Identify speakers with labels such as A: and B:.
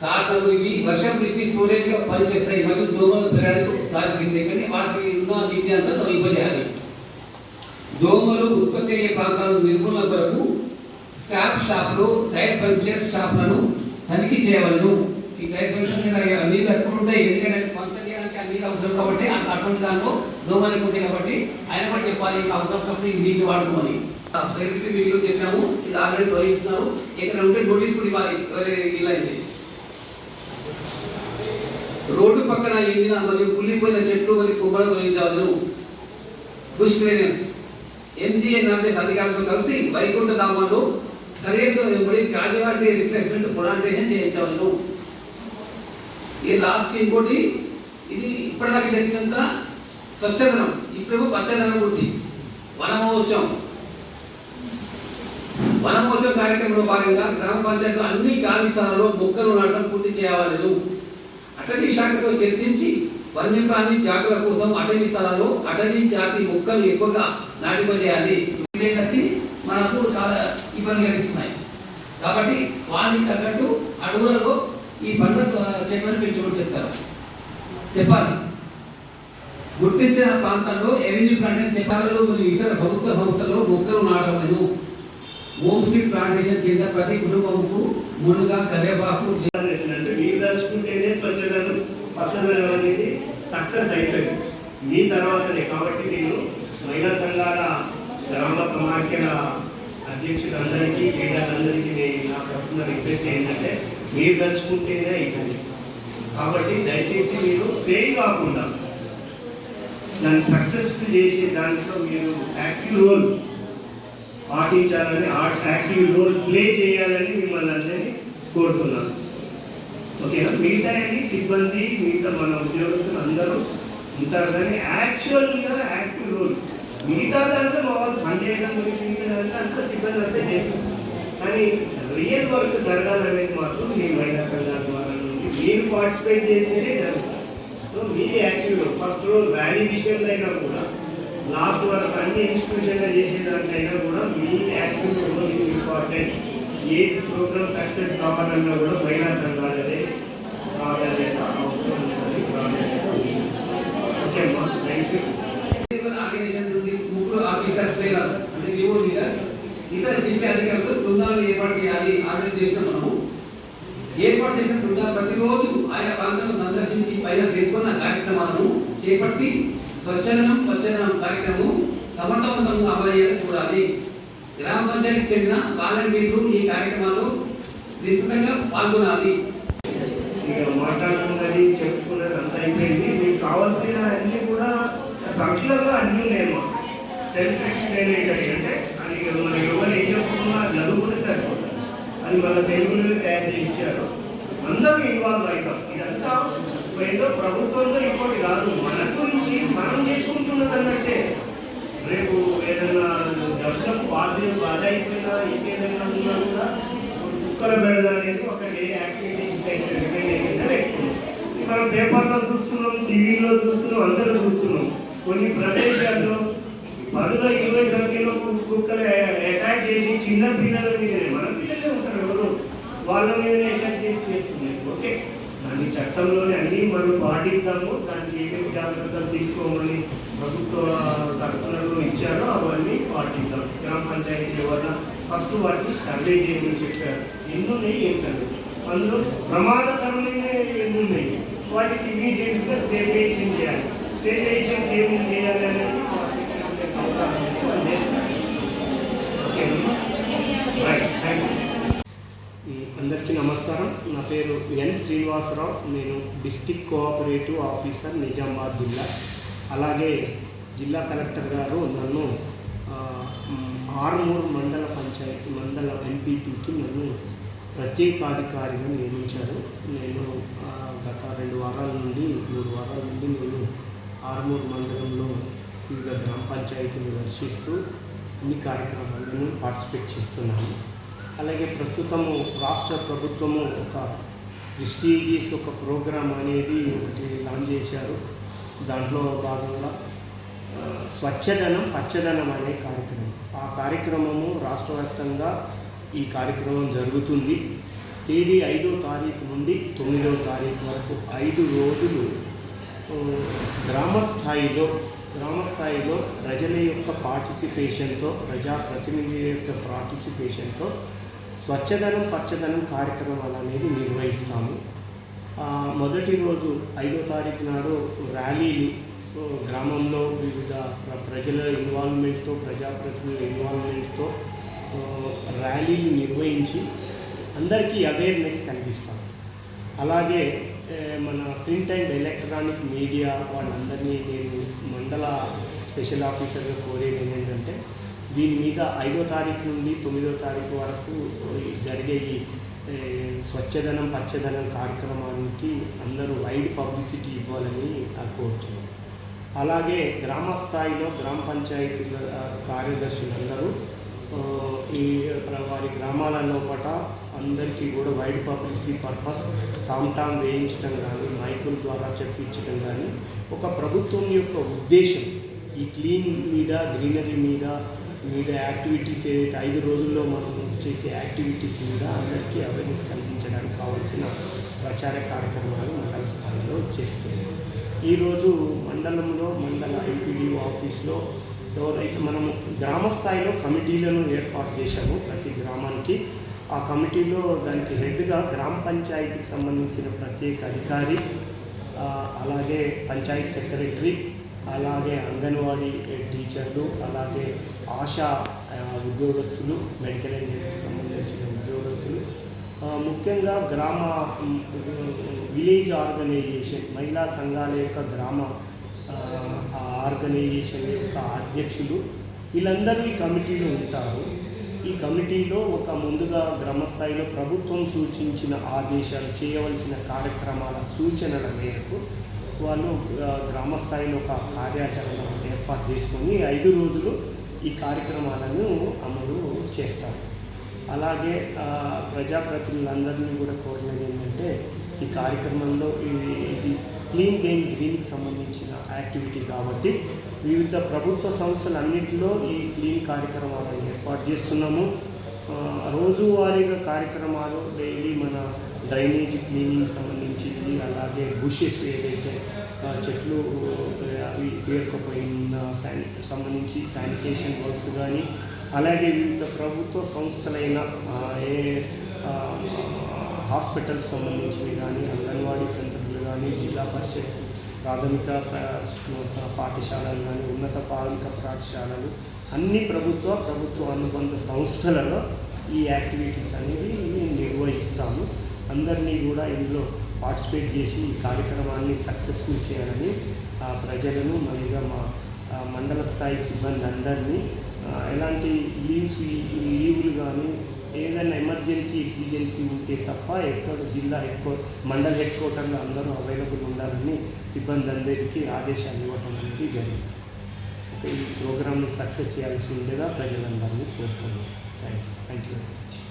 A: కాకలు ఇవి వర్షం లిపి స్టోరేజ్గా పనిచేస్తాయి మరియు దోమలు పెరగడానికి దారితీస్తాయి. కానీ వాటికి ఉన్న నీటి అంతా తొలగిపోయాలి. దోమలు ఉత్పత్తి అయ్యే ప్రాంతాలను నిర్మూలన కొరకు స్క్రాప్ షాప్లు, టైర్ పంక్చర్ షాప్లను తనిఖీ చేయవలను. ఈ టైర్ పంక్చర్ నీళ్ళు ఎక్కడ ఉంటాయి, ఎందుకంటే పంక్చర్ చేయడానికి ఆ నీళ్ళు అవసరం కాబట్టి అటువంటి దాంట్లో దోమలు ఉంటాయి కాబట్టి ఆయన కూడా చెప్పాలి అవసరం కాబట్టి ఈ నీళ్ళు వాడుకోమని. సెక్రటరీ మీటింగ్లో చెప్పాము, ఇది ఆల్రెడీ తొలగిస్తున్నారు. ఇక్కడ ఉంటే నోటీస్ కూడా ఇవ్వాలి ఇలా అయింది. రోడ్డు పక్కన ఎండిన మరియు కుళ్ళిపోయిన చెట్లు మరియు కొమ్మలు తొలగించవలను. బుష్ క్లియరెన్స్ MGNRS అధికారులతో కలిసి వైకుంఠ ధామంలో సరిహద్దు వెంబడి క్యాజువాలిటీ రిప్లేస్మెంట్ ప్లాంటేషన్ చేయించవలను. ఇది లాస్ట్ ఇంకోటి, ఇది ఇప్పటిదాకా జరిగినంత స్వచ్ఛదనం, ఇప్పుడు పచ్చదనం గురించి వనమహోత్సవం కార్యక్రమంలో భాగంగా గ్రామ పంచాయతీలో అన్ని ఖాళీ స్థలాల్లో మొక్కలు నాటడం పూర్తి చేయవలెను. అటవీ శాఖతో చర్చించి వన్యప్రాణి జాతుల కోసం అటవీ స్థలాల్లో అటవీ జాతి మొక్కలు ఎక్కువగా నాటిపజేయాలి. వచ్చి మనకు చాలా ఇబ్బంది కలిగిస్తున్నాయి కాబట్టి వాళ్ళకి తగ్గట్టు అడవులలో ఈ పండ్ల చెట్లను పెంచుకొని చెప్పాలి. గుర్తించిన ప్రాంతాల్లో ఎవెన్యూ ప్లాంటేషన్ చెప్పాలలో మరియు ఇతర ప్రభుత్వ సంస్థల్లో మొక్కలు నాటవలను. హోమ్ స్ట్రీట్ ప్లాంటేషన్ కింద ప్రతి కుటుంబంకు మునుగా కరివేపాకు
B: దలుచుకుంటేనే స్వచ్ఛదనం పచ్చదనం అనేది సక్సెస్ అవుతుంది మీ తర్వాతనే. కాబట్టి నేను మహిళా సంఘాల గ్రామ సమాఖ్యల అధ్యక్షులందరికీ లీడర్లందరికీ నేను నా తరఫున రిక్వెస్ట్ ఏంటంటే మీరు దలుచుకుంటేనే అవుతుంది. కాబట్టి దయచేసి మీరు ఫెయిల్ కాకుండా దాన్ని సక్సెస్ఫుల్ చేసే దాంట్లో మీరు యాక్టివ్ రోల్ పాటించాలని, యాక్టివ్ రోల్ ప్లే చేయాలని మిమ్మల్ని అందరినీ కోరుతున్నాను. ఓకేనా? మిగతా సిబ్బంది మిగతా మన ఉద్యోగస్తులు అందరూ ఉంటారు కానీ యాక్చువల్గా యాక్టివ్ రోల్ మిగతా దాంట్లో మా వాళ్ళు పనిచేయడం గురించి మిగతా దాంట్లో అంతా సిబ్బంది అంతా చేస్తారు. కానీ రియల్ వర్క్ జరగాలనేది మాత్రం మీ మహిళా సంఘాల ద్వారా నుండి మీరు పార్టిసిపేట్ చేసేదే జరుగుతుంది. సో మీది యాక్టివ్ రోల్. ఫస్ట్ రోల్ వ్యాలీ విషయంలో అయినా కూడా లాస్ట్ వరకు అన్ని ఇన్స్టిట్యూషన్లో చేసేదానికైనా కూడా మీ యాక్టివ్ రోల్ ఇస్ ఇంపార్టెంట్. ఏ ప్రోగ్రామ్ సక్సెస్ కావాలన్నా కూడా మహిళా సంఘాలదే ప్రాధాన్యత అవసరం ఉంటుంది. ఓకే అమ్మా, థ్యాంక్ యూ.
A: ఆర్గనైజేషన్ నుండి ముగ్గురు ఆఫీసర్స్ అంటే వివో లీడర్స్ ఇతర జిల్లా అధికారులతో బృందాలను ఏర్పాటు చేయాలి. ఆర్గనైజ్ చేసిన మనము ఏర్పాటు చేసిన బృందాలు ప్రతిరోజు ఆయా ప్రాంతాలను సందర్శించి పైన పేర్కొన్న కార్యక్రమాలను చేపట్టి స్వచ్ఛదనం పచ్చదనం కార్యక్రమం సమర్థవంతంగా అమలయ్యేలా చూడాలి. గ్రామ పంచాయతీకి చెందిన వాలంటీర్లు ఈ కార్యక్రమాల్లో విస్తృతంగా పాల్గొనాలి.
B: ఇక మాట్లాడుకున్నది చెప్పుకున్నది అంతా అయిపోయింది. మీకు కావాల్సిన అన్ని కూడా సంఖ్యలో అన్నీ లేమా సెల్ఫ్ ఎక్స్ప్లెయినరీ అంటే అది మన ఎవరు ఏం చెప్పుకున్నా చదువుకునే సరిపోతుంది. అది మన తెలుగులో తయారు చేసి ఇచ్చారు. అందరూ ఇన్వాల్వ్ అవుతాం. ఇదంతా ఏదో ప్రభుత్వంలో ఇంకోటి కాదు, మన గురించి మనం చేసుకుంటున్నది అన్నట్టే. రేపు ఏదైనా జబ్బులకు బాధ అయిపోయినా ఇంకేదైనా ఉన్నా కూడా కుక్కల బెడద అనేది ఒక డే యాక్టివిటీ పెట్టుకున్నాం. మనం పేపర్లో చూస్తున్నాం, టీవీలో చూస్తున్నాం, అందరూ చూస్తున్నాం. కొన్ని ప్రదేశాల్లో 10-20 సంఖ్యలో కుక్కలు అటాక్ చేసి చిన్న పిల్లల మీదనే, మన పిల్లలే ఉంటారు ఎవరు, వాళ్ళ మీదనే అటాక్ చేస్తున్నాయి. ఓకే, దాని చట్టంలోనే అన్నీ మనం పాటిద్దాము. దానికి ఏమేమి జాగ్రత్తలు తీసుకోమని ప్రభుత్వ సర్కులర్లు ఇచ్చారో అవన్నీ పాటిద్దాం. గ్రామ పంచాయతీ ఎవరైనా ఫస్ట్ వాటిని సర్వే చేయమని చెప్పారు. ఎన్నున్నాయి ఏం సర్వే, అందులో ప్రమాదకరమైన ఎన్నున్నాయి వాటికి ఇమీడియట్గా స్టెబిలైజేషన్ చేయాలి. స్టెబిలైజేషన్ ఏమేమి చేయాలి అనేది అందరికీ నమస్కారం. నా పేరు ఎన్ శ్రీనివాసరావు. నేను డిస్ట్రిక్ట్ కోఆపరేటివ్ ఆఫీసర్ నిజామాబాద్ జిల్లా. అలాగే జిల్లా కలెక్టర్ గారు నన్ను ఆర్మూర్ మండల పంచాయతీ మండల ఎంపీటీకి నన్ను ప్రత్యేకాధికారిగా నియమించారు. నేను గత 2 వారాల నుండి 3 వారాల నుండి నేను ఆర్మూర్ మండలంలో వివిధ గ్రామ పంచాయతీలు దర్శిస్తూ అన్ని కార్యక్రమాలను పార్టిసిపేట్ చేస్తున్నాను. అలాగే ప్రస్తుతము రాష్ట్ర ప్రభుత్వము ఒక ప్రెస్టీజియస్ ఒక ప్రోగ్రాం అనేది ఒకటి లాంచ్ చేశారు. దాంట్లో భాగంగా స్వచ్ఛదనం పచ్చదనం అనే కార్యక్రమం. ఆ కార్యక్రమము రాష్ట్ర వ్యాప్తంగా ఈ కార్యక్రమం జరుగుతుంది.
C: తేదీ 5వ తారీఖు నుండి 9వ తారీఖు వరకు 5 రోజులు గ్రామ స్థాయిలో ప్రజల యొక్క పార్టిసిపేషన్తో, ప్రజాప్రతినిధుల యొక్క పార్టిసిపేషన్తో స్వచ్ఛదనం పచ్చదనం కార్యక్రమాలు అనేది నిర్వహిస్తాము. మొదటి రోజు 5వ తారీఖు నాడు ర్యాలీలు, గ్రామంలో వివిధ ప్రజల ఇన్వాల్వ్మెంట్తో, ప్రజాప్రతినిధుల ఇన్వాల్వ్మెంట్తో ర్యాలీలు నిర్వహించి అందరికీ అవేర్నెస్ కలిగిస్తాం. అలాగే మన ప్రింట్ అండ్ ఎలక్ట్రానిక్ మీడియా వాళ్ళందరినీ నేను మండల స్పెషల్ ఆఫీసర్గా కోరేది ఏంటంటే, దీని మీద 5వ తారీఖు నుండి 9వ తారీఖు వరకు జరిగే ఈ స్వచ్ఛదనం పచ్చదనం కార్యక్రమానికి అందరూ వైడ్ పబ్లిసిటీ ఇవ్వాలని కోరుతున్నాను. అలాగే గ్రామ స్థాయిలో గ్రామ పంచాయతీల కార్యదర్శులందరూ వారి గ్రామాల లోపల అందరికీ కూడా వైడ్ పబ్లిసిటీ పర్పస్ టామ్ వేయించడం కానీ, మైకుల ద్వారా చెప్పించడం కానీ, ఒక ప్రభుత్వం యొక్క ఉద్దేశం ఈ క్లీన్ మీద, గ్రీనరీ మీద యాక్టివిటీస్ ఏదైతే 5 రోజుల్లో మనం చేసే యాక్టివిటీస్ మీద అందరికీ అవేర్నెస్ కలిగించడానికి కావాల్సిన ప్రచార కార్యక్రమాలు మండల స్థాయిలో చేస్తున్నాం. ఈరోజు మండల ఎంపీడీఓ ఆఫీస్లో ఎవరైతే మనము గ్రామ స్థాయిలో కమిటీలను ఏర్పాటు చేశాము ప్రతి గ్రామానికి. ఆ కమిటీలో దానికి హెడ్గా గ్రామ పంచాయతీకి సంబంధించిన ప్రత్యేక అధికారి, అలాగే పంచాయత్ సెక్రటరీ, అలాగే అంగన్వాడీ టీచర్లు, అలాగే ఆశా ఉద్యోగస్తులు, మెడికల్ అండ్ హెల్త్కి సంబంధించిన ఉద్యోగస్తులు, ముఖ్యంగా విలేజ్ ఆర్గనైజేషన్ మహిళా సంఘాల యొక్క గ్రామ ఆర్గనైజేషన్ యొక్క అధ్యక్షులు, వీళ్ళందరూ ఈ కమిటీలో ఉంటారు. ఈ కమిటీలో ముందుగా గ్రామ స్థాయిలో ప్రభుత్వం సూచించిన ఆదేశాలు, చేయవలసిన కార్యక్రమాల సూచనల మేరకు వాళ్ళు గ్రామ స్థాయిలో ఒక కార్యాచరణ ఏర్పాటు చేసుకొని 5 రోజులు ఈ కార్యక్రమాలను అమలు చేస్తారు. అలాగే ప్రజాప్రతినిధులందరినీ కూడా కోరినది ఏంటంటే, ఈ కార్యక్రమంలో ఇది క్లీన్ గెయిన్ గ్రీన్కి సంబంధించిన యాక్టివిటీ కాబట్టి వివిధ ప్రభుత్వ సంస్థలన్నింటిలో ఈ క్లీన్ కార్యక్రమాలను ఏర్పాటు చేస్తున్నాము. రోజువారీగా కార్యక్రమాలు డైలీ మన డ్రైనేజ్ క్లీనింగ్ సంబంధించింది, అలాగే బుషెస్ ఏదైతే చెట్లు అవి పేరుకుపోయిన సంబంధించి శానిటేషన్ వర్క్స్ కానీ, అలాగే వివిధ ప్రభుత్వ సంస్థలైన హాస్పిటల్స్ సంబంధించినవి కానీ, అంగన్వాడీ సెంటర్లు కానీ, జిల్లా పరిషత్ ప్రాథమిక పాఠశాలలు కానీ, ఉన్నత ప్రాథమిక పాఠశాలలు, అన్ని ప్రభుత్వ అనుబంధ సంస్థలలో ఈ యాక్టివిటీస్ అనేవి నిర్వహిస్తాము. అందరినీ కూడా ఇందులో పార్టిసిపేట్ చేసి ఈ కార్యక్రమాన్ని సక్సెస్ఫుల్ చేయాలని ప్రజలను, మరిగా మా మండల స్థాయి సిబ్బంది అందరినీ ఎలాంటి లీవులు కానీ ఏదైనా ఎగ్జిజెన్సీ ఉంటే తప్ప మండల హెడ్ క్వార్టర్లో అందరూ అవైలబుల్ ఉండాలని సిబ్బంది అందరికీ ఆదేశాలు ఇవ్వటం అనేది జరిగింది. ఈ ప్రోగ్రామ్ని సక్సెస్ చేయాల్సి ఉండేగా ప్రజలందరినీ కోరుతున్నాను. Thank you very much.